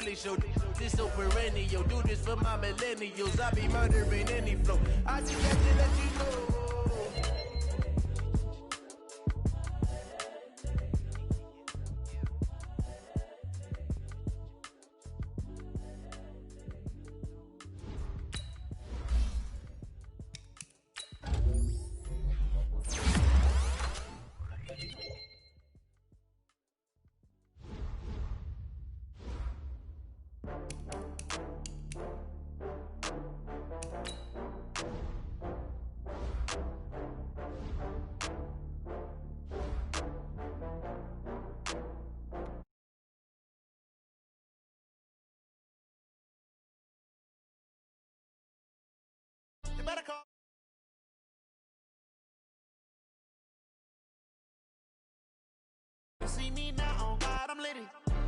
reality show. This so perennial. Do this for my millennials. I be murdering any flow. I just have to let you know. Better call. See me now, oh God, I'm litty.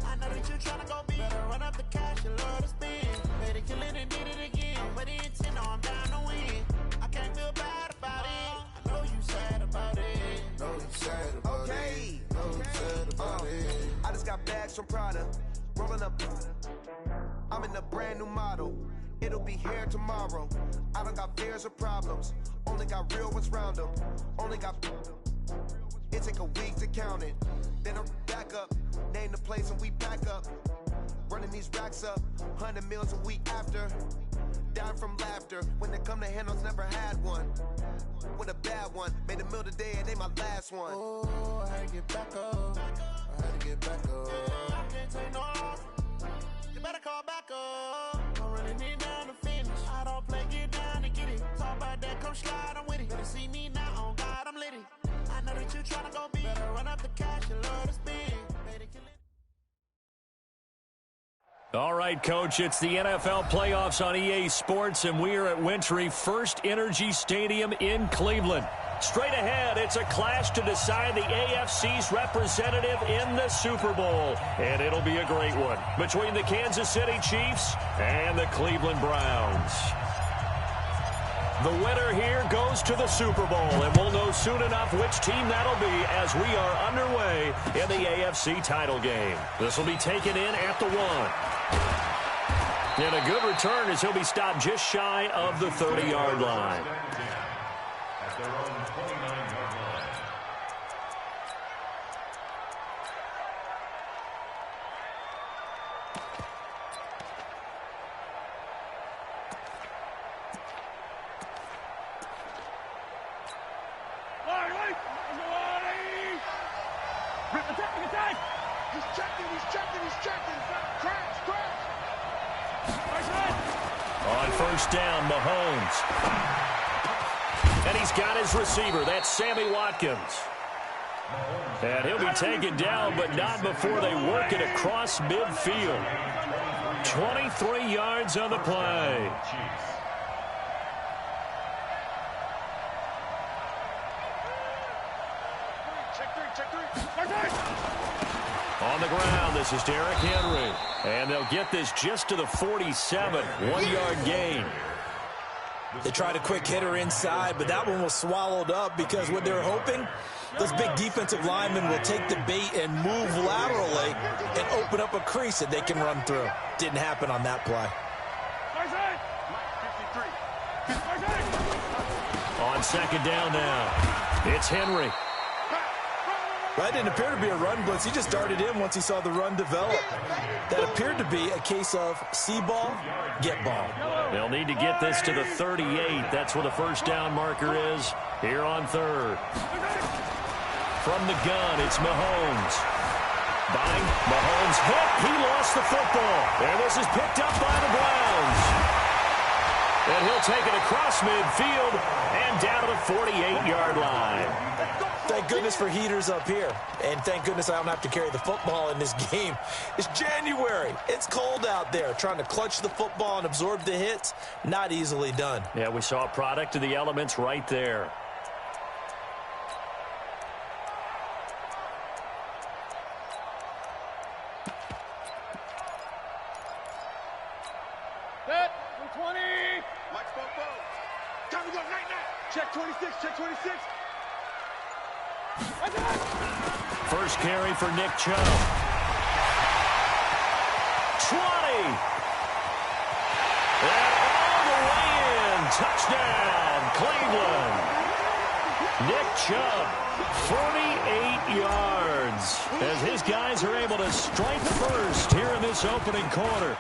I know that you tryna go big. Better run up the cash and love to spend. Better kill it and did it again. But intent, no, I'm down to win. I can't feel bad about it. I know you sad about it. Know you sad about it. Know you sad about it. I just got bags from Prada. Rolling up. I'm in a brand new model. It'll be here tomorrow. I don't got fears or problems. Only got real ones round them. Only got. It take a week to count it. Then I'm back up. Name the place and we pack up. Running these racks up. 100 meals a week after. Down from laughter. When they come to handles, never had one. With a bad one. Made a meal today and they my last one. Oh, I had to get back up. I had to get back up. I can't take no loss. You better call back up. I'm running it down to finish. I don't play, get down to get it. Talk about that, come slide, I'm with it. Better see me now, oh God, I'm litty. I know that you tryna go big. Better run up the cash and love to spend. Better kill it. All right, Coach, it's the NFL playoffs on EA Sports, and we are at Wintry First Energy Stadium in Cleveland. Straight ahead, it's a clash to decide the AFC's representative in the Super Bowl. And it'll be a great one between the Kansas City Chiefs and the Cleveland Browns. The winner here goes to the Super Bowl, and we'll know soon enough which team that'll be as we are underway in the AFC title game. This will be taken in at the 1. And a good return as he'll be stopped just shy of the 30-yard line. At their own 29-yard line. Attack! He's checking. Crash! On first down, Mahomes. And he's got his receiver. That's Sammy Watkins. And he'll be taken down, but not before they work it across midfield. 23 yards on the play. On the ground, this is Derrick Henry. And they'll get this just to the 47. 1-yard gain. They tried a quick hitter inside, but that one was swallowed up because what they're hoping, those big defensive linemen will take the bait and move laterally and open up a crease that they can run through. Didn't happen on that play. On second down now, it's Henry. That didn't appear to be a run blitz. He just darted in once he saw the run develop. That appeared to be a case of see ball, get ball. They'll need to get this to the 38. That's where the first down marker is here on third. From the gun, it's Mahomes. Mahomes hit. He lost the football. And this is picked up by the Browns. And he'll take it across midfield and down to the 48-yard line. Thank goodness for heaters up here. And thank goodness I don't have to carry the football in this game. It's January. It's cold out there. Trying to clutch the football and absorb the hits, not easily done. Yeah, we saw a product of the elements right there. Set, 20. Mike, time to go, night. Check 26, check 26. First carry for Nick Chubb. 20. And all the way in. Touchdown, Cleveland. Nick Chubb, 48 yards, as his guys are able to strike first here in this opening quarter.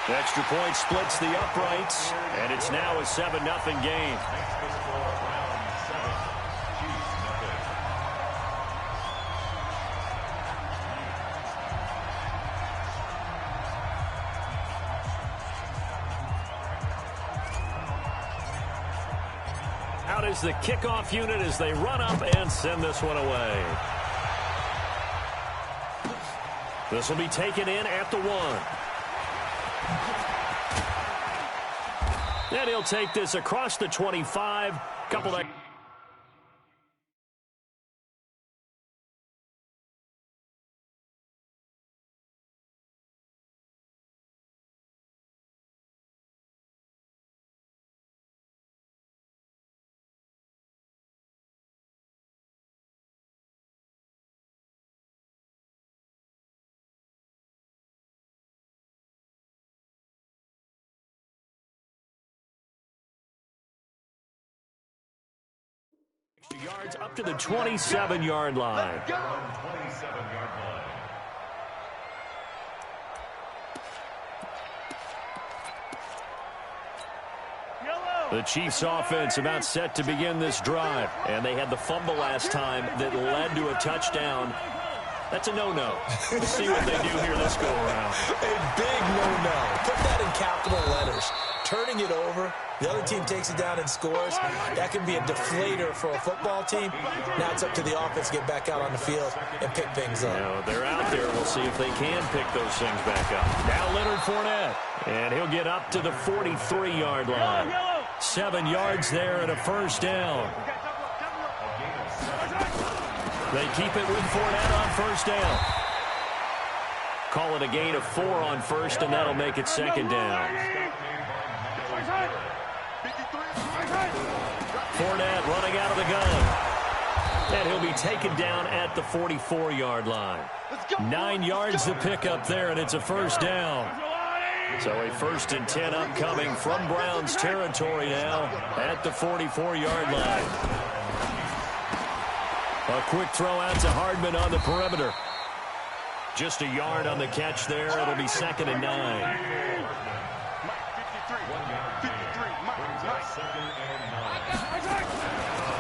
Extra point splits the uprights, and it's now a 7-0 game. Out is the kickoff unit as they run up and send this one away. This will be taken in at the 1. And he'll take this across the 25. Couple of... yards up to the 27-yard line. The Chiefs offense about set to begin this drive, and they had the fumble last time that led to a touchdown. That's a no-no. We'll see what they do here this go-around. A big no-no. Put that in capital letters. Turning it over, the other team takes it down and scores. That can be a deflator for a football team. Now it's up to the offense to get back out on the field and pick things up. Now, they're out there. We'll see if they can pick those things back up. Now Leonard Fournette, and he'll get up to the 43-yard line. 7 yards there and a first down. They keep it with Fournette on first down. Call it a gain of 4 on first, and that'll make it second down. Fournette running out of the gun. And he'll be taken down at the 44-yard line. 9 yards to pick up there, and it's a first down. So a 1st and 10 upcoming from Browns territory now at the 44-yard line. A quick throw out to Hardman on the perimeter. Just a yard on the catch there. It'll be 2nd and 9.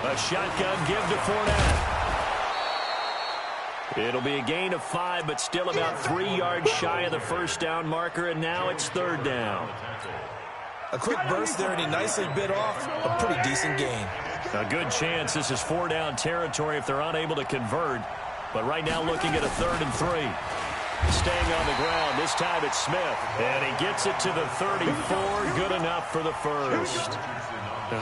A shotgun give to Fournette. It'll be a gain of 5, but still about 3 yards shy of the first down marker, and now it's 3rd down. A quick burst there, and he nicely bit off a pretty decent gain. A good chance this is 4-down territory if they're unable to convert. But right now looking at a 3rd and 3. Staying on the ground. This time it's Smith. And he gets it to the 34. Good enough for the first.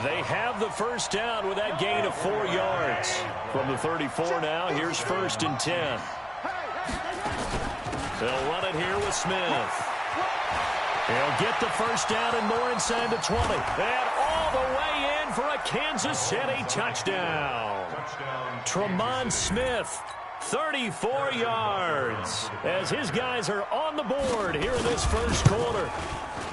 They have the first down with that gain of 4 yards. From the 34 now, here's 1st and 10. They'll run it here with Smith. He'll get the first down and more inside the 20. And all the way in for a Kansas City touchdown. Tremont Smith, 34 yards, as his guys are on the board here in this first quarter.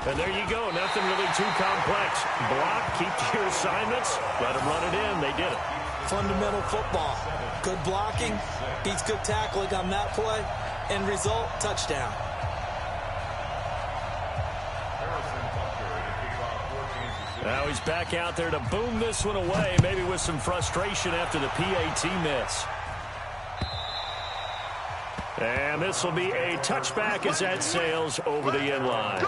And there you go, nothing really too complex. Block, keep to your assignments, let them run it in. They did it. Fundamental football. Good blocking, beats good tackling on that play. End result, touchdown. Now he's back out there to boom this one away, maybe with some frustration after the PAT miss. And this will be a touchback as that sails over the end line.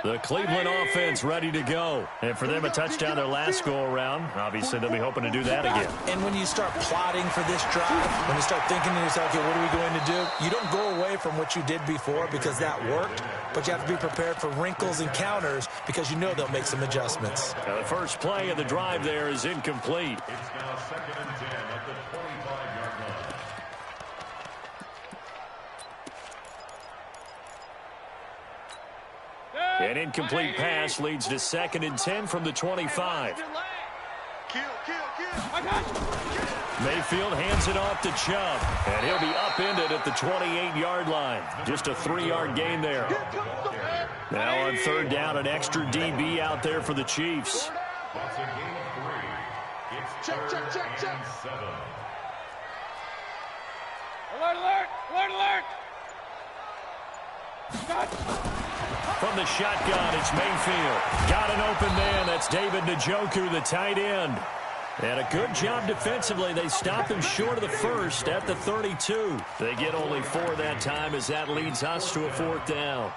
The Cleveland offense ready to go. And for them, a touchdown their last go-around. Obviously, they'll be hoping to do that again. And when you start plotting for this drive, when you start thinking to yourself, okay, what are we going to do? You don't go away from what you did before because that worked, but you have to be prepared for wrinkles and counters because you know they'll make some adjustments. Now, the first play of the drive there is incomplete. It's now 2nd and 10 at the 25-yard line. An incomplete pass leads to 2nd and 10 from the 25. Mayfield hands it off to Chubb, and he'll be upended at the 28-yard line. Just a 3-yard gain there. Now on 3rd down, an extra DB out there for the Chiefs. That's a gain of 3. It's check. 7. Alert! From the shotgun, it's Mayfield. Got an open man. That's David Njoku, the tight end. And a good job defensively. They stopped him short of the first at the 32. They get only 4 that time as that leads us to a 4th down.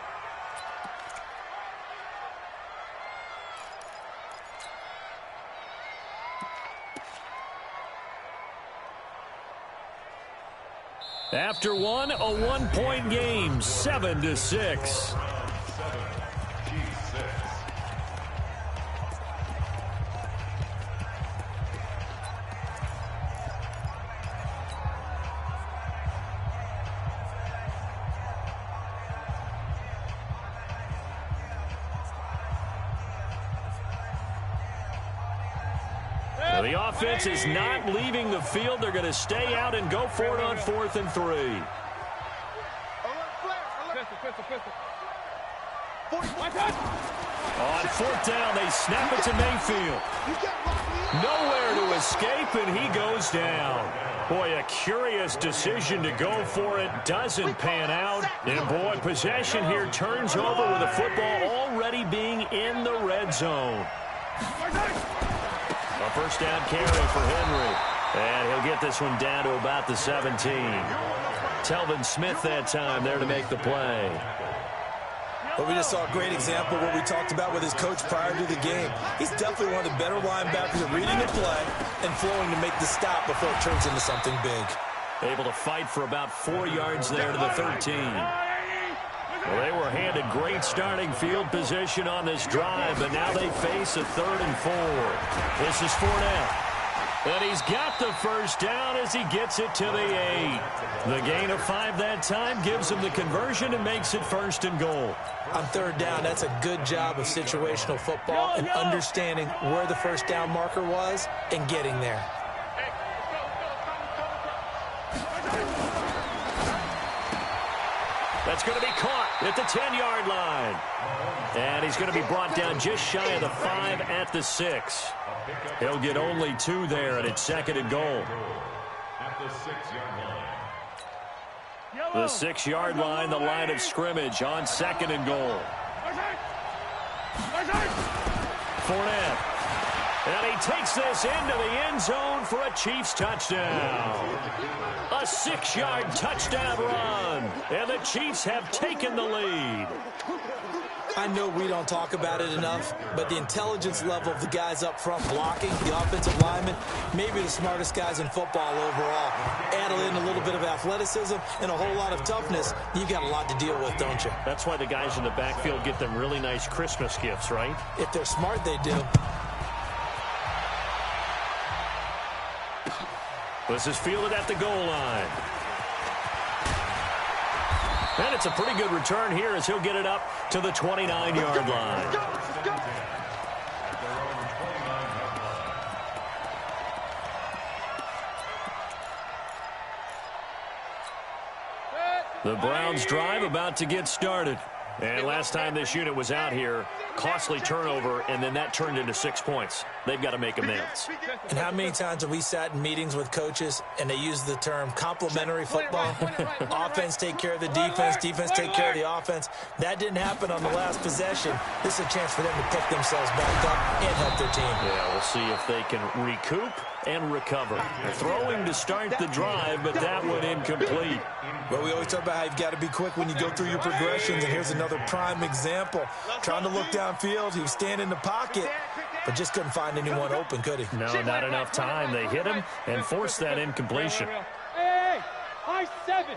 After one, a 1-point game, 7-6. The offense is not leaving the field. They're going to stay out and go for it on 4th and 3. On 4th down, they snap it to Mayfield. Nowhere to escape, and he goes down. Boy, a curious decision to go for it. Doesn't pan out. And, boy, possession here turns over with the football already being in the red zone. A 1st down carry for Henry. And he'll get this one down to about the 17. Telvin Smith that time there to make the play. But we just saw a great example of what we talked about with his coach prior to the game. He's definitely one of the better linebackers at reading the play and flowing to make the stop before it turns into something big. Able to fight for about 4 yards there to the 13. Well, they were handed great starting field position on this drive, but now they face a 3rd and 4. This is Fournette. And he's got the 1st down as he gets it to the 8. The gain of 5 that time gives him the conversion and makes it 1st and goal. On 3rd down, that's a good job of situational football and understanding where the 1st down marker was and getting there. That's going to be caught at the 10-yard line. And he's going to be brought down just shy of the 5 at the 6. He'll get only 2 there, and it's 2nd and goal. At the 6-yard line. The 6-yard line, the line of scrimmage on 2nd and goal. Fournette. And he takes this into the end zone for a Chiefs touchdown. A 6-yard touchdown run. And the Chiefs have taken the lead. I know we don't talk about it enough, but the intelligence level of the guys up front blocking, the offensive linemen, maybe the smartest guys in football overall. Add in a little bit of athleticism and a whole lot of toughness, you got a lot to deal with, don't you? That's why the guys in the backfield get them really nice Christmas gifts, right? If they're smart, they do. This is fielded at the goal line. And it's a pretty good return here as he'll get it up to the 29-yard line. The Browns drive about to get started. And last time this unit was out here, costly turnover, and then that turned into 6 points. They've got to make amends. And how many times have we sat in meetings with coaches and they use the term complementary football? Offense take care of the defense, defense take care of the offense. That didn't happen on the last possession. This is a chance for them to pick themselves back up and help their team. Yeah, we'll see if they can recoup and recover. Throwing to start the drive, but that one incomplete. Well, we always talk about how you've got to be quick when you go through your progressions, and here's another prime example. Trying to look downfield, he was standing in the pocket, but just couldn't find anyone open, could he? No, not enough time. They hit him and forced that incompletion. Hey, high 7.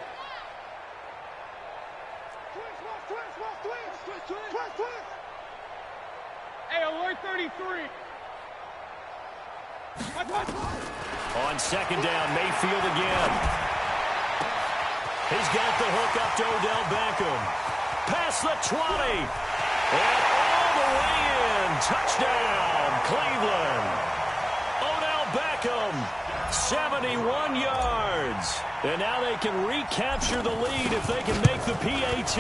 Hey, alert 33. On second down, Mayfield again. He's got the hook up to Odell Beckham. Past the 20. And all the way in. Touchdown, Cleveland. Odell Beckham, 71 yards. And now they can recapture the lead if they can make the PAT.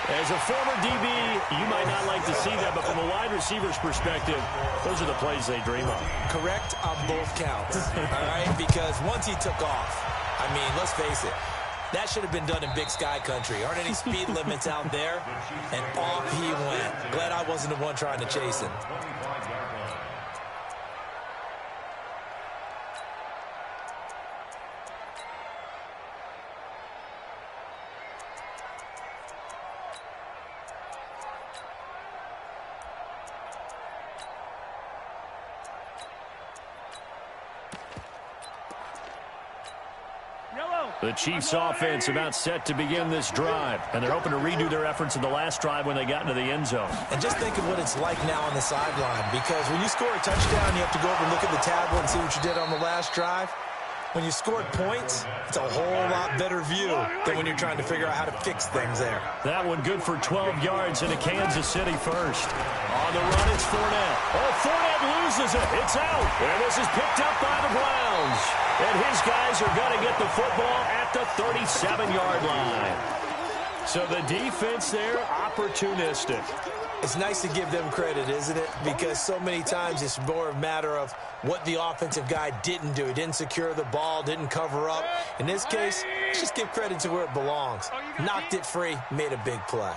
As a former DB, you might not like to see that, but from a wide receiver's perspective, those are the plays they dream of. Correct on both counts, all right? Because once he took off, I mean, let's face it, that should have been done in Big Sky country. Aren't any speed limits out there? And off he went. Glad I wasn't the one trying to chase him. The Chiefs' offense about set to begin this drive, and they're hoping to redo their efforts in the last drive when they got into the end zone. And just think of what it's like now on the sideline, because when you score a touchdown, you have to go over and look at the tablet and see what you did on the last drive. When you scored points, it's a whole lot better view than when you're trying to figure out how to fix things there. That one good for 12 yards into Kansas City first. On the run, it's Fournette. Oh, Fournette loses it. It's out. And this is picked up by the Browns. And his guys are going to get the football at the 37-yard line. So the defense there, opportunistic. It's nice to give them credit, isn't it? Because so many times it's more a matter of what the offensive guy didn't do. He didn't secure the ball, didn't cover up. In this case, let's just give credit to where it belongs. Knocked it free, made a big play.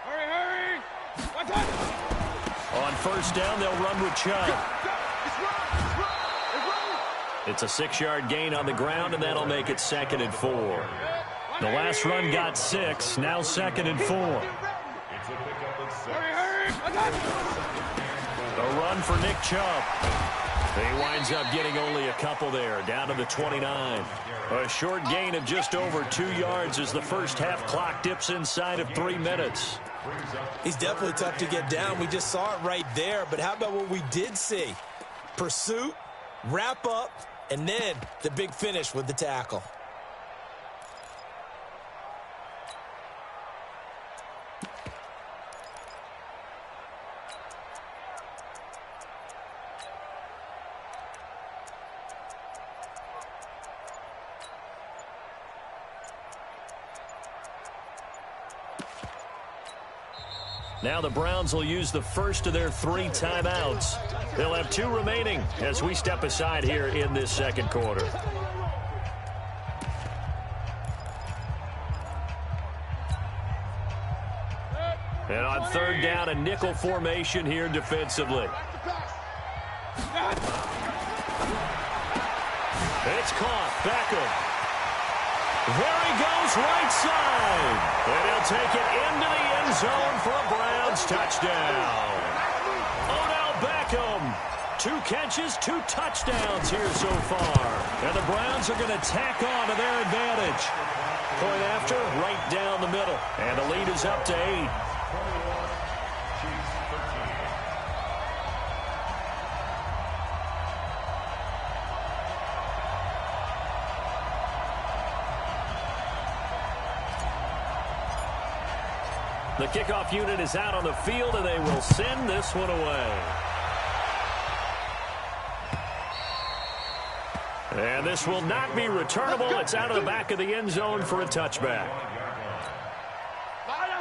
Hurry! On first down, they'll run with Chubb. It's a 6-yard gain on the ground, and that'll make it 2nd and 4. The last run got 6, now 2nd and 4. A run for Nick Chubb. He winds up getting only a couple there, down to the 29. A short gain of just over 2 yards as the first half clock dips inside of 3 minutes. He's definitely tough to get down. We just saw it right there, but how about what we did see? Pursuit, wrap up, and then the big finish with the tackle. Now the Browns will use the first of their 3 timeouts. They'll have 2 remaining as we step aside here in this second quarter. And on third down, a nickel formation here defensively. It's caught. Beckham. There he goes, right side. And he'll take it into the end zone for a Browns touchdown. Odell Beckham, 2 catches, 2 touchdowns here so far. And the Browns are going to tack on to their advantage. Point after, right down the middle. And the lead is up to 8. The kickoff unit is out on the field, and they will send this one away. And this will not be returnable. It's out of the back of the end zone for a touchback.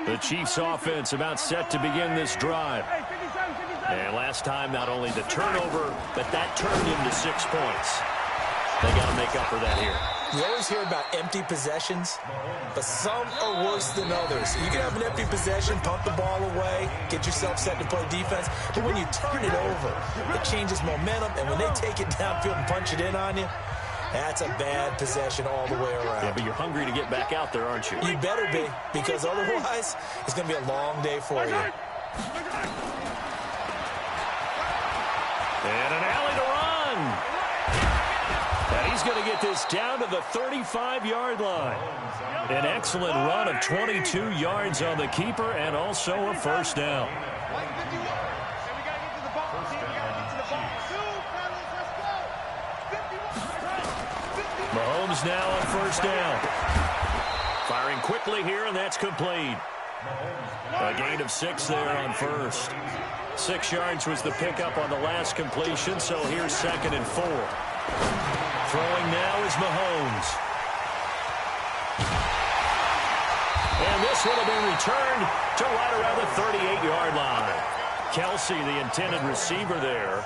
The Chiefs' offense about set to begin this drive. And last time, not only the turnover, but that turned into 6 points. They got to make up for that here. We always hear about empty possessions, but some are worse than others. You can have an empty possession, pump the ball away, get yourself set to play defense, but when you turn it over, it changes momentum, and when they take it downfield and punch it in on you, that's a bad possession all the way around. Yeah, but you're hungry to get back out there, aren't you? You better be, because otherwise, it's going to be a long day for you. And an alley to run. And he's going to get this down to the 35-yard line. An excellent run of 22 yards on the keeper and also a first down. Mahomes now on first down. Firing quickly here, and that's complete. A gain of 6 there on first. 6 yards was the pickup on the last completion, so here's 2nd and 4. Throwing now is Mahomes. And this will have been returned to right around the 38-yard line. Kelsey, the intended receiver there.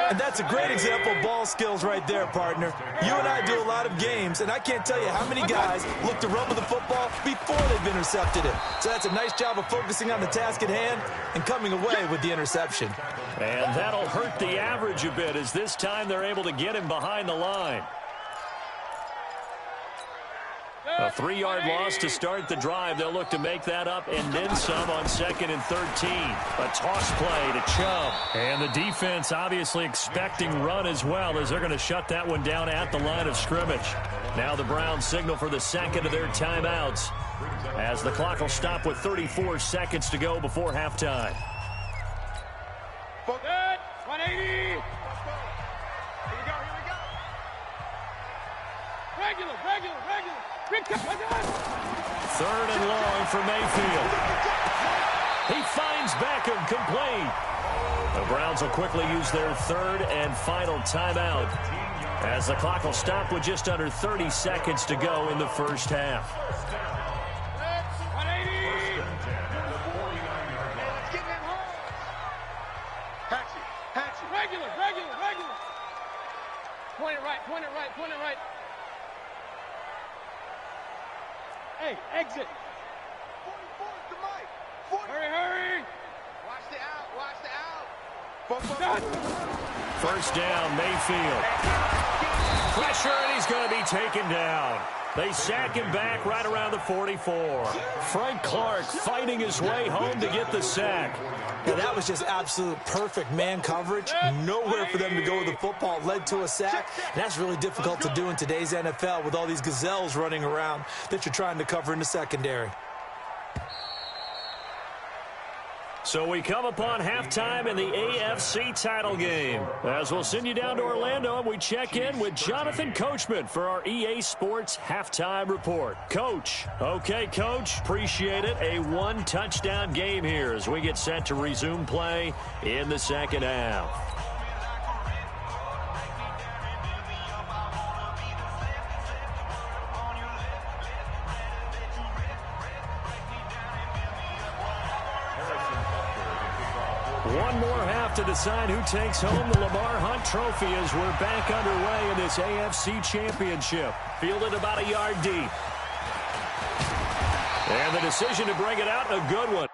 And that's a great example of ball skills right there, partner. You and I do a lot of games, and I can't tell you how many guys look to run with the football before they've intercepted it. So that's a nice job of focusing on the task at hand and coming away with the interception. And that'll hurt the average a bit, as this time they're able to get him behind the line. A 3-yard loss to start the drive. They'll look to make that up and then some on 2nd and 13. A toss play to Chubb. And the defense obviously expecting run as well, as they're going to shut that one down at the line of scrimmage. Now the Browns signal for the 2nd of their timeouts, as the clock will stop with 34 seconds to go before halftime. 180. Here we go. Regular. 3rd and long for Mayfield. He finds Beckham, complete. The Browns will quickly use their 3rd and final timeout, as the clock will stop with just under 30 seconds to go in the first half. 180. Let's get that home. Hatchet. Regular. Point it right. Hey, exit. 44 to Mike. Hurry. Watch the out. First down, Mayfield. Pressure, and he's going to be taken down. They sack him back right around the 44. Frank Clark fighting his way home to get the sack. Yeah, that was just absolute perfect man coverage. Nowhere for them to go with the football. Led to a sack. And that's really difficult to do in today's NFL with all these gazelles running around that you're trying to cover in the secondary. So we come upon halftime in the AFC title game, as we'll send you down to Orlando and we check in with Jonathan Coachman for our EA Sports Halftime Report. Coach. Okay, Coach. Appreciate it. A 1-touchdown game here as we get set to resume play in the second half. One more half to decide who takes home the Lamar Hunt Trophy as we're back underway in this AFC Championship. Fielded about a yard deep. And the decision to bring it out, a good one.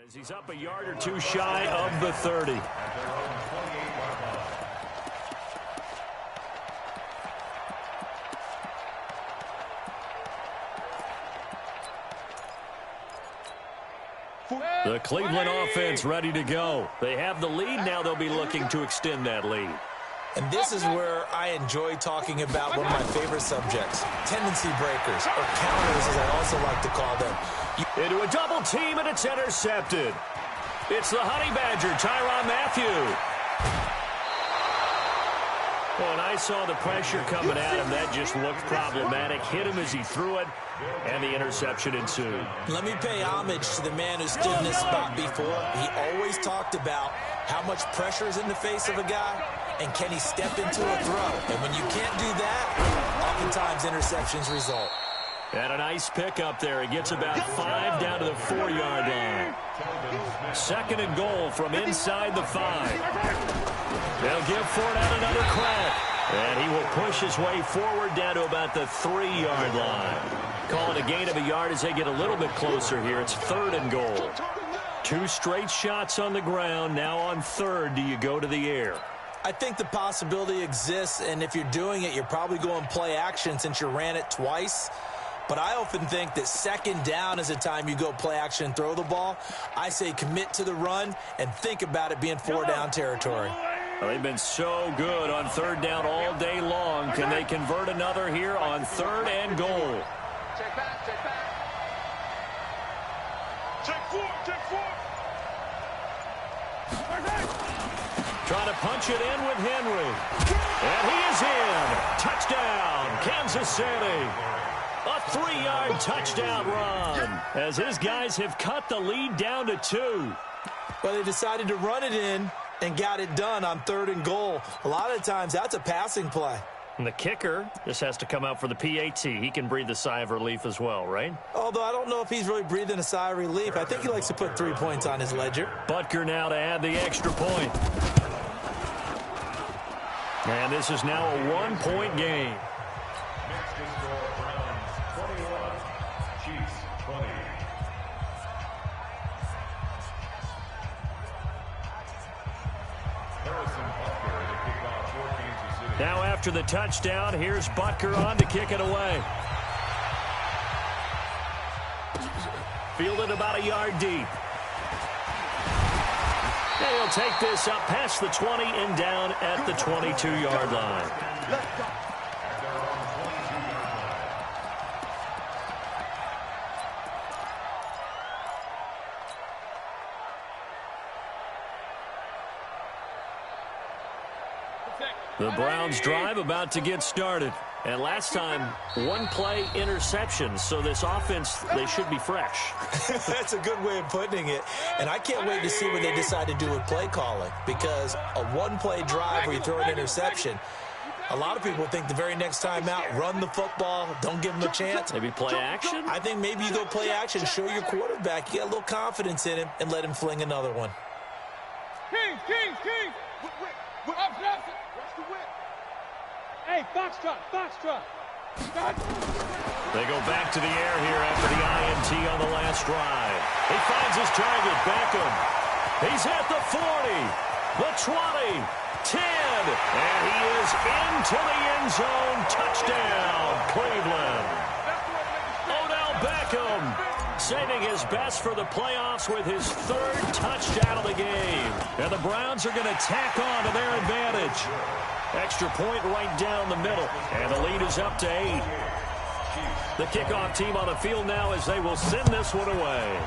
As he's up a yard or two shy of the 30. The Cleveland offense ready to go. They have the lead. Now they'll be looking to extend that lead. And this is where I enjoy talking about one of my favorite subjects, tendency breakers, or counters as I also like to call them. Into a double team, and it's intercepted. It's the Honey Badger, Tyrann Mathieu. When I saw the pressure coming at him, that just looked problematic. Hit him as he threw it, and the interception ensued. Let me pay homage to the man who stood in this spot before. He always talked about how much pressure is in the face of a guy, and can he step into a throw. And when you can't do that, oftentimes interceptions result. And a nice pickup there. He gets about 5 down to the 4-yard line. 2nd and goal from inside the 5. They'll give Fournette another crack. And he will push his way forward down to about the 3-yard line. Call it a gain of a yard as they get a little bit closer here. It's 3rd and goal. 2 straight shots on the ground. Now on 3rd, do you go to the air? I think the possibility exists, and if you're doing it, you're probably going play action since you ran it twice. But I often think that 2nd down is the time you go play action and throw the ball. I say commit to the run and think about it being 4-down territory. Well, they've been so good on 3rd down all day long. Can they convert another here on 3rd and goal? Check back, check back. Check 4, check 4. Trying to punch it in with Henry. And he is in. Touchdown, Kansas City. A 3-yard touchdown run as his guys have cut the lead down to 2. Well, they decided to run it in and got it done on 3rd and goal. A lot of times that's a passing play. And the kicker just has to come out for the PAT. He can breathe a sigh of relief as well, right? Although I don't know if he's really breathing a sigh of relief. I think he likes to put 3 points on his ledger. Butker now to add the extra point. And this is now a 1-point game. Now after the touchdown, here's Butker on to kick it away. Fielded about a yard deep. And he'll take this up past the 20 and down at the 22-yard line. The Browns drive about to get started. And last time, 1-play interception. So this offense, they should be fresh. That's a good way of putting it. And I can't wait to see what they decide to do with play calling. Because a 1-play drive where you throw an interception, a lot of people think the very next time out, run the football, don't give them a chance. Maybe play action? I think maybe you go play action, show your quarterback, you got a little confidence in him, and let him fling another one. Kings! Hey, Foxtrot! They go back to the air here after the INT on the last drive. He finds his target, Beckham. He's at the 40, the 20, 10, and he is into the end zone. Touchdown, Cleveland. Odell Beckham saving his best for the playoffs with his 3rd touchdown of the game. And the Browns are going to tack on to their advantage. Extra point right down the middle. And the lead is up to 8. The kickoff team on the field now as they will send this one away.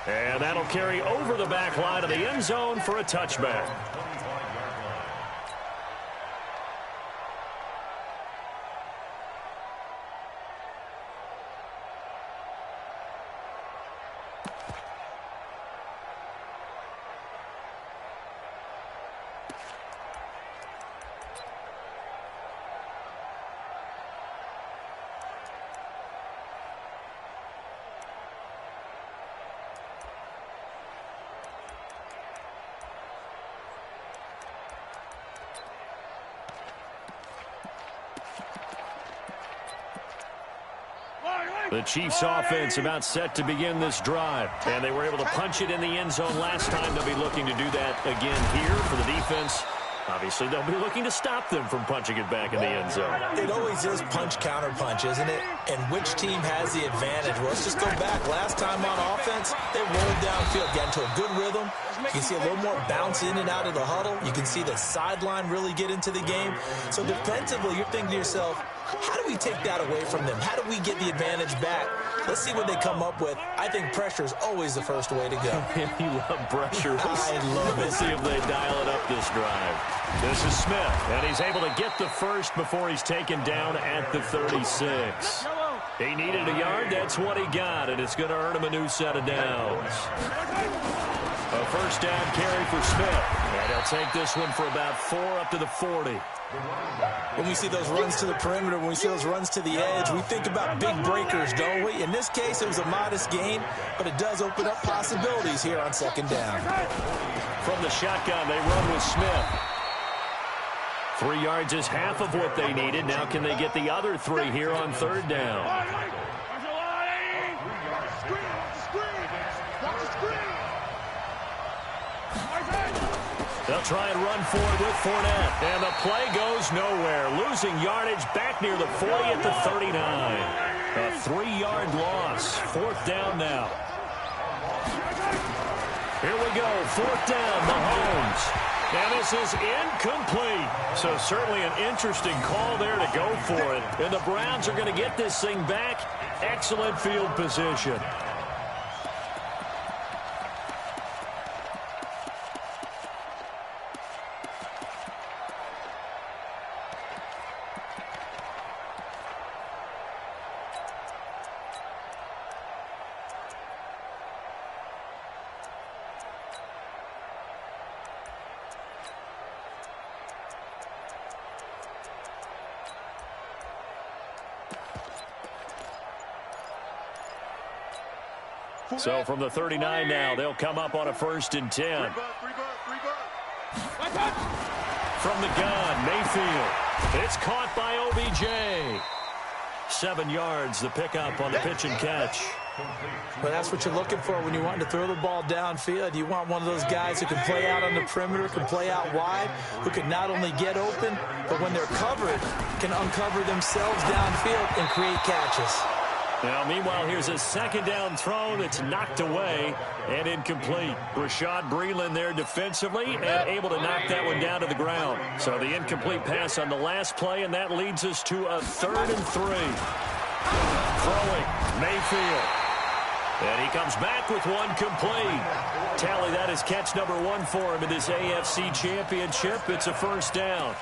And that'll carry over the back line of the end zone for a touchback. The Chiefs offense about set to begin this drive. And they were able to punch it in the end zone last time. They'll be looking to do that again here for the defense. Obviously, they'll be looking to stop them from punching it back in the end zone. It always is punch-counter-punch, isn't it? And which team has the advantage? Well, let's just go back. Last time on offense, they rolled downfield, got into a good rhythm. You can see a little more bounce in and out of the huddle. You can see the sideline really get into the game. So defensively, you're thinking to yourself, How do we take that away from them? How do we get the advantage back? Let's see what they come up with. I think pressure is always the first way to go. You love pressure. I love it. Let's see if they dial it up this drive. This is Smith, and he's able to get the first before he's taken down at the 36. He needed a yard. That's what he got, and it's going to earn him a new set of downs. A first down carry for Smith, and he'll take this one for about 4 up to the 40. When we see those runs to the perimeter, when we see those runs to the edge, we think about big breakers, don't we? In this case, it was a modest gain, but it does open up possibilities here on second down. From the shotgun, they run with Smith. 3 yards is half of what they needed. Now can they get the other 3 here on third down? They'll try and run forward with Fournette. And the play goes nowhere. Losing yardage back near the 40 at the 39. A 3-yard loss. Fourth down now. Here we go. Fourth down, Mahomes. And this is incomplete. So certainly an interesting call there to go for it. And the Browns are going to get this thing back. Excellent field position. So from the 39 now, they'll come up on a 1st and 10. From the gun, Mayfield. It's caught by OBJ. 7 yards, the pickup on the pitch and catch. Well, that's what you're looking for when you want to throw the ball downfield. You want one of those guys who can play out on the perimeter, can play out wide, who can not only get open, but when they're covered, can uncover themselves downfield and create catches. Now, meanwhile, here's a second down throw that's knocked away and incomplete. Rashad Breeland there defensively and able to knock that one down to the ground. So the incomplete pass on the last play, and that leads us to a 3rd and 3. Throwing, Mayfield. And he comes back with one complete. Tally, that is catch number 1 for him in this AFC Championship. It's a first down.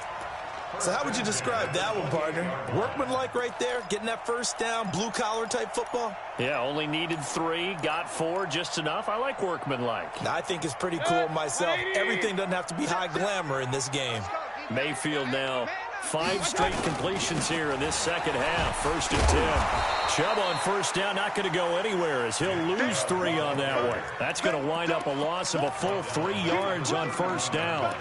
So how would you describe that one, partner? Workmanlike right there, getting that first down, blue-collar type football? Yeah, only needed 3, got 4, just enough. I like workmanlike. I think it's pretty cool myself. Everything doesn't have to be high glamour in this game. Mayfield now, 5 straight completions here in this second half. 1st and 10. Chubb on first down, not going to go anywhere as he'll lose 3 on that one. That's going to wind up a loss of a full 3 yards on first down.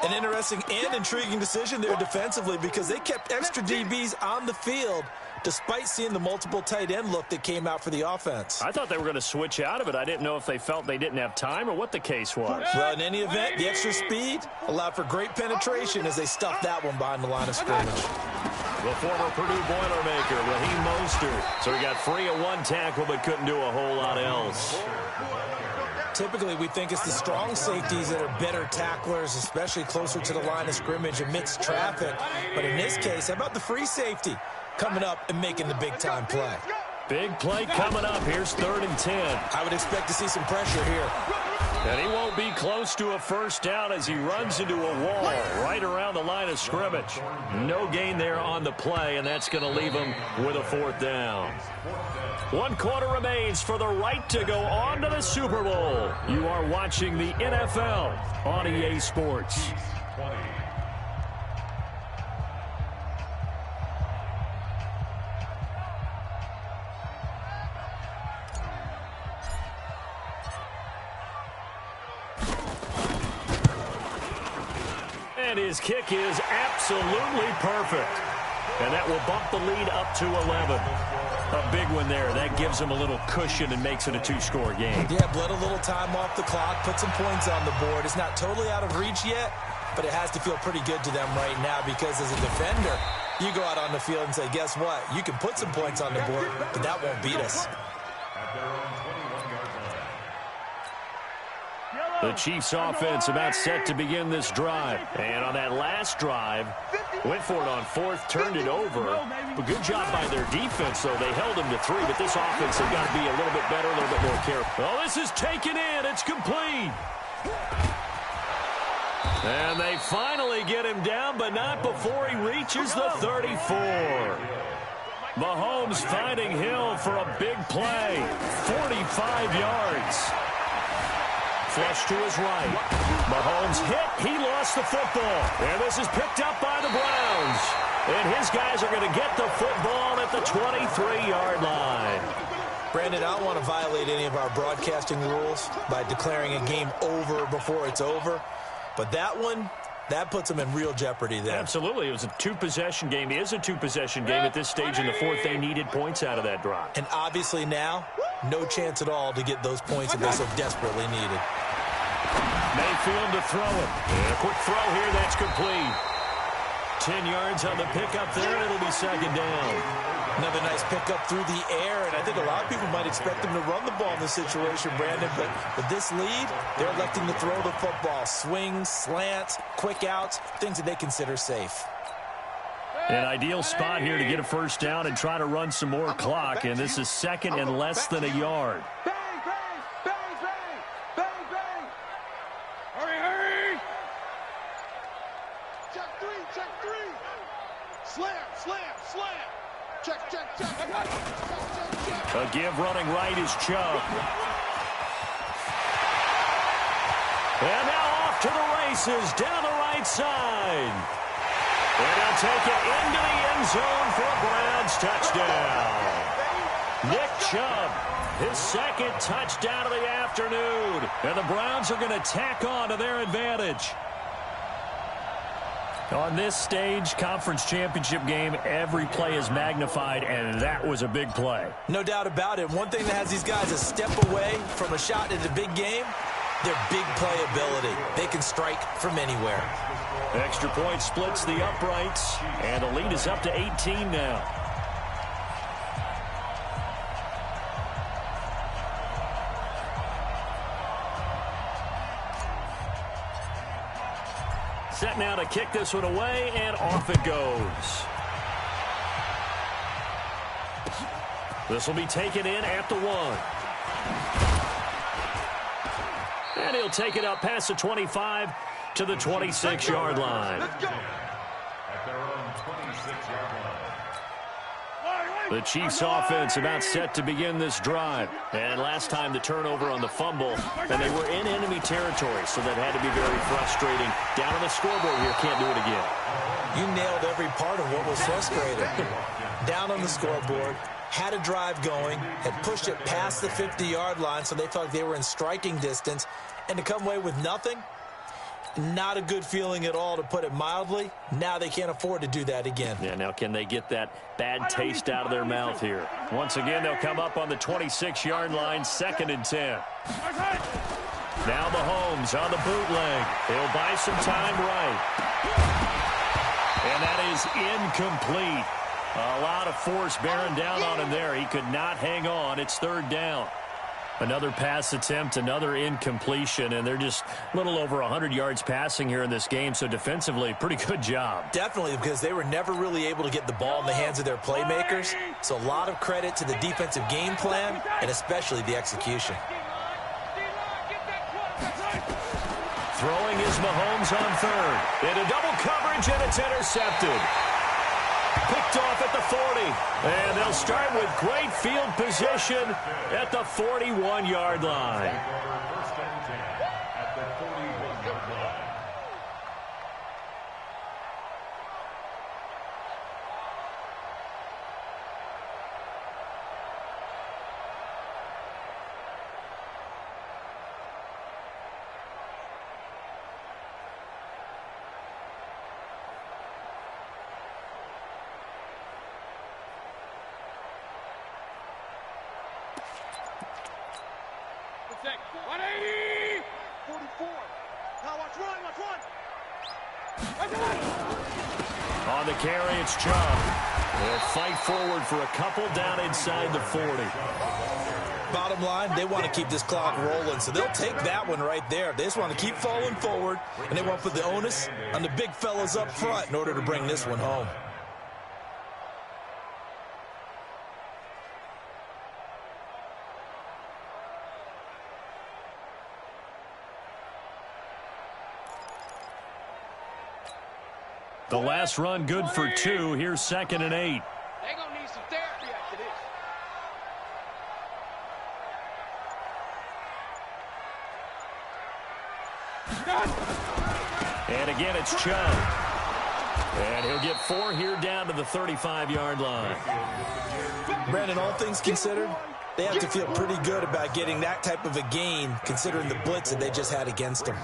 An interesting and intriguing decision there defensively because they kept extra DBs on the field despite seeing the multiple tight end look that came out for the offense. I thought they were going to switch out of it. I didn't know if they felt they didn't have time or what the case was. Well, in any event, the extra speed allowed for great penetration as they stuffed that one behind the line of scrimmage. The former Purdue Boilermaker, Raheem Mostert. So he got free of 1 tackle but couldn't do a whole lot else. Typically, we think it's the strong safeties that are better tacklers, especially closer to the line of scrimmage amidst traffic. But in this case, how about the free safety coming up and making the big-time play? Big play coming up. Here's 3rd and 10. I would expect to see some pressure here. And he won't be close to a first down as he runs into a wall right around the line of scrimmage. No gain there on the play, and that's going to leave him with a 4th down. 1 quarter remains for the right to go on to the Super Bowl. You are watching the NFL on EA Sports. And his kick is absolutely perfect. And that will bump the lead up to 11. A big one there. That gives him a little cushion and makes it a 2-score game. Yeah, bled a little time off the clock, put some points on the board. It's not totally out of reach yet, but it has to feel pretty good to them right now because as a defender, you go out on the field and say, guess what? You can put some points on the board, but that won't beat us. At their own 21-yard line. The Chiefs offense about set to begin this drive. And on that last drive, went for it on fourth, turned it over. But good job by their defense, though. They held him to 3, but this offense has got to be a little bit better, a little bit more careful. Oh, this is taken in. It's complete. And they finally get him down, but not before he reaches the 34. Mahomes finding Hill for a big play. 45 yards. Flush to his right. Mahomes hit. He lost the football. And this is picked up by the Browns. And his guys are going to get the football at the 23-yard line. Brandon, I don't want to violate any of our broadcasting rules by declaring a game over before it's over. But that one, that puts them in real jeopardy there. Absolutely. It was a two-possession game. It is a two-possession game at this stage in the fourth. They needed points out of that drive. And obviously now, no chance at all to get those points that they so desperately needed. Mayfield to throw it. And a quick throw here. That's complete. 10 yards on the pickup there. It'll be second down. Another nice pickup through the air, and I think a lot of people might expect them to run the ball in this situation, Brandon, but with this lead, they're electing to throw the football. Swings, slants, quick outs, things that they consider safe. An ideal spot here to get a first down and try to run some more clock, and this is second and less than a yard. Bang, bang, bang, bang, bang, bang. Hurry, hurry. Check three. Slam, slam, slam. Check, check, check. A give running right is Chubb. And now off to the races down the right side. And he'll take it into the end zone for a Browns touchdown. Nick Chubb, his second touchdown of the afternoon. And the Browns are going to tack on to their advantage. On this stage, conference championship game, every play is magnified, and that was a big play. No doubt about it. One thing that has these guys a step away from a shot at a big game, their big play ability. They can strike from anywhere. Extra point splits the uprights, and the lead is up to 18 now. Set now to kick this one away, and off it goes. This will be taken in at the 1. And he'll take it up past the 25 to the 26-yard line. At their own 26-yard line. The Chiefs offense about set to begin this drive. And last time the turnover on the fumble, and they were in enemy territory, so that had to be very frustrating. Down on the scoreboard here, can't do it again. You nailed every part of what was frustrating. Down on the scoreboard, had a drive going, had pushed it past the 50-yard line, so they felt like they were in striking distance, and to come away with nothing, not a good feeling at all, to put it mildly. Now they can't afford to do that again. Yeah, now can they get that bad taste out of their mouth here? Once again, they'll come up on the 26-yard line, 2nd and 10. Now Mahomes on the bootleg. He'll buy some time right. And that is incomplete. A lot of force bearing down on him there. He could not hang on. It's 3rd down. Another pass attempt, another incompletion, and they're just a little over 100 yards passing here in this game, so defensively, pretty good job. Definitely, because they were never really able to get the ball in the hands of their playmakers, so a lot of credit to the defensive game plan, and especially the execution. Throwing is Mahomes on 3rd. Into double coverage, and it's intercepted. Picked off at the 40. And they'll start with great field position at the 41-yard line. First and 10 at the 41-yard line. Check. 180. 44. Now watch one. On the carry, it's Chubb. They'll fight forward for a couple down inside the 40. Bottom line, they want to keep this clock rolling, so they'll take that one right there. They just want to keep falling forward, and they want to put the onus on the big fellas up front in order to bring this one home. The last run good for 2. Here's 2nd and 8. They're going to need some therapy after this. And again, it's Chubb. And he'll get 4 here down to the 35-yard line. Brandon, all things considered, they have to feel pretty good about getting that type of a gain, considering the blitz that they just had against them.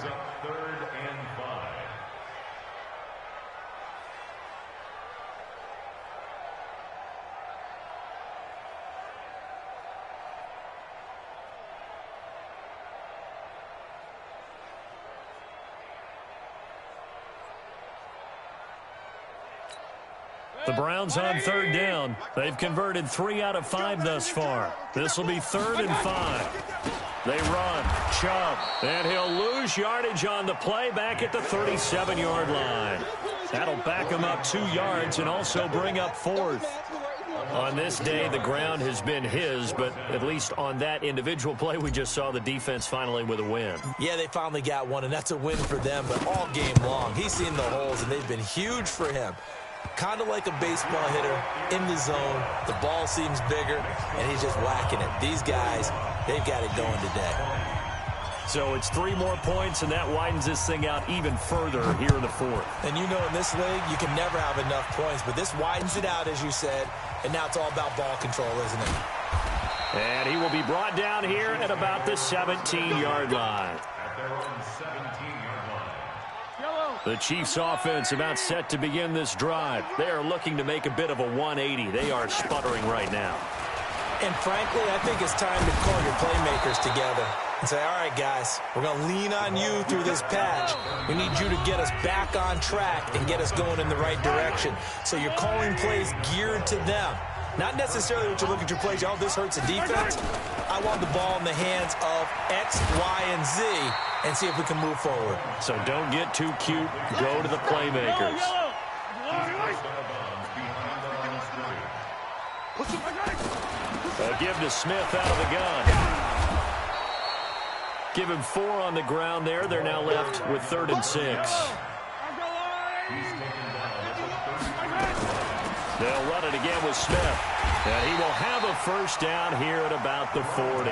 The Browns on 3rd down. They've converted 3 out of 5 thus far. This will be 3rd and 5. They run. Chubb. And he'll lose yardage on the play back at the 37-yard line. That'll back him up 2 yards and also bring up 4th. On this day, the ground has been his, but at least on that individual play, we just saw the defense finally with a win. Yeah, they finally got one, and that's a win for them, but all game long, he's seen the holes, and they've been huge for him. Kind of like a baseball hitter in the zone. The ball seems bigger, and he's just whacking it. These guys, they've got it going today. So it's 3 more points, and that widens this thing out even further here in the 4th. And you know in this league, you can never have enough points, but this widens it out, as you said, and now it's all about ball control, isn't it? And he will be brought down here at about the 17-yard line. At their own 17-yard line. The Chiefs offense about set to begin this drive. They are looking to make a bit of a 180. They are sputtering right now. And frankly, I think it's time to call your playmakers together and say, all right, guys, we're going to lean on you through this patch. We need you to get us back on track and get us going in the right direction. So you're calling plays geared to them. Not necessarily what you look at your plays, oh, this hurts the defense. I want the ball in the hands of X, Y, and Z and see if we can move forward. So don't get too cute. Go to the playmakers. A give to Smith out of the gun. Give him 4 on the ground there. They're now left with 3rd and 6. They'll run it again with Smith. And he will have a first down here at about the 40.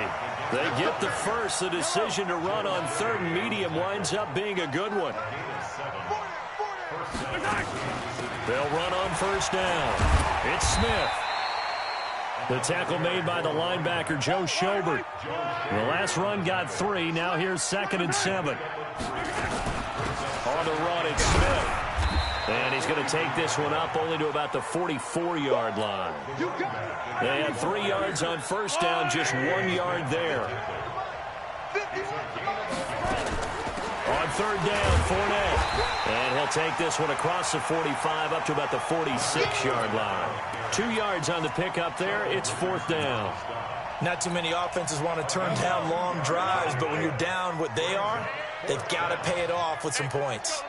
They get the first. The decision to run on 3rd and medium winds up being a good one. They'll run on first down. It's Smith. The tackle made by the linebacker, Joe Schobert. The last run got 3. Now here's 2nd and 7. On the run, it's Smith. And he's going to take this one up only to about the 44-yard line. They had 3 yards on first down, just 1 yard there. On 3rd down, Fournette. And he'll take this one across the 45 up to about the 46-yard line. 2 yards on the pickup there. It's 4th down. Not too many offenses want to turn down long drives, but when you're down what they are, they've got to pay it off with some points.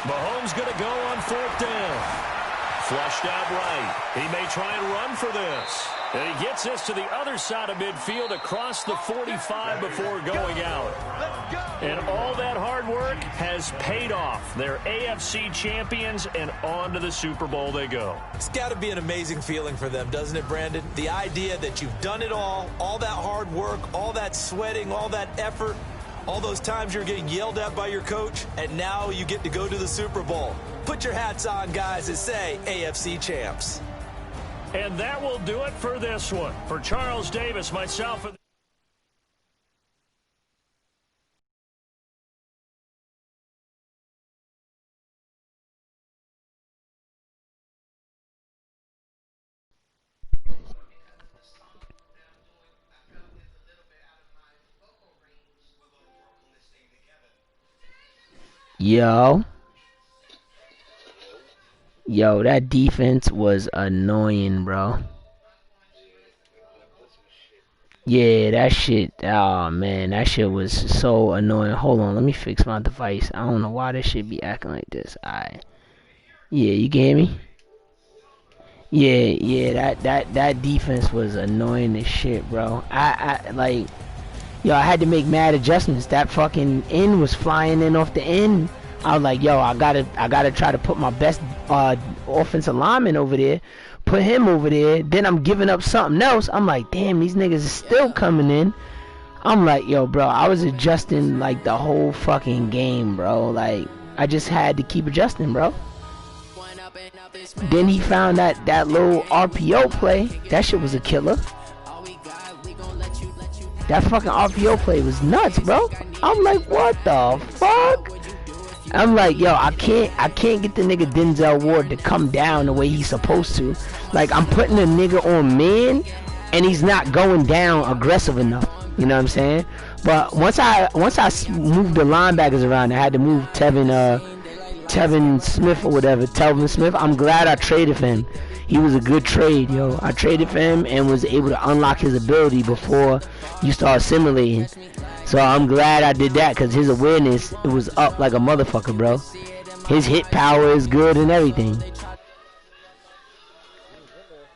Mahomes going to go on 4th down. Flushed out right. He may try and run for this. And he gets this to the other side of midfield across the 45 before going out. And all that hard work has paid off. They're AFC champions, and on to the Super Bowl they go. It's got to be an amazing feeling for them, doesn't it, Brandon? The idea that you've done it all that hard work, all that sweating, all that effort, all those times you're getting yelled at by your coach, and now you get to go to the Super Bowl. Put your hats on, guys, and say AFC champs. And that will do it for this one. For Charles Davis, myself, and Yo, that defense was annoying, bro. Yeah, that shit. Oh man, that shit was so annoying. Hold on, let me fix my device. I don't know why this shit be acting like this. Alright. Yeah, you can hear me? Yeah, that defense was annoying as shit, bro. I like, yo, I had to make mad adjustments. That fucking end was flying in off the end. I was like, yo, I gotta try to put my best offensive lineman over there, put him over there. Then I'm giving up something else. I'm like, damn, these niggas is still coming in. I'm like, yo, bro, I was adjusting like the whole fucking game, bro. Like, I just had to keep adjusting, bro. Then he found that little RPO play. That shit was a killer. That fucking RPO play was nuts, bro. I'm like, what the fuck? I'm like, yo, I can't get the nigga Denzel Ward to come down the way he's supposed to. Like, I'm putting a nigga on man, and he's not going down aggressive enough. You know what I'm saying? But once I moved the linebackers around, I had to move Tevin Smith or whatever, Telvin Smith. I'm glad I traded for him. He was a good trade, yo. I traded for him and was able to unlock his ability before you start assimilating. So I'm glad I did that because his awareness, it was up like a motherfucker, bro. His hit power is good and everything.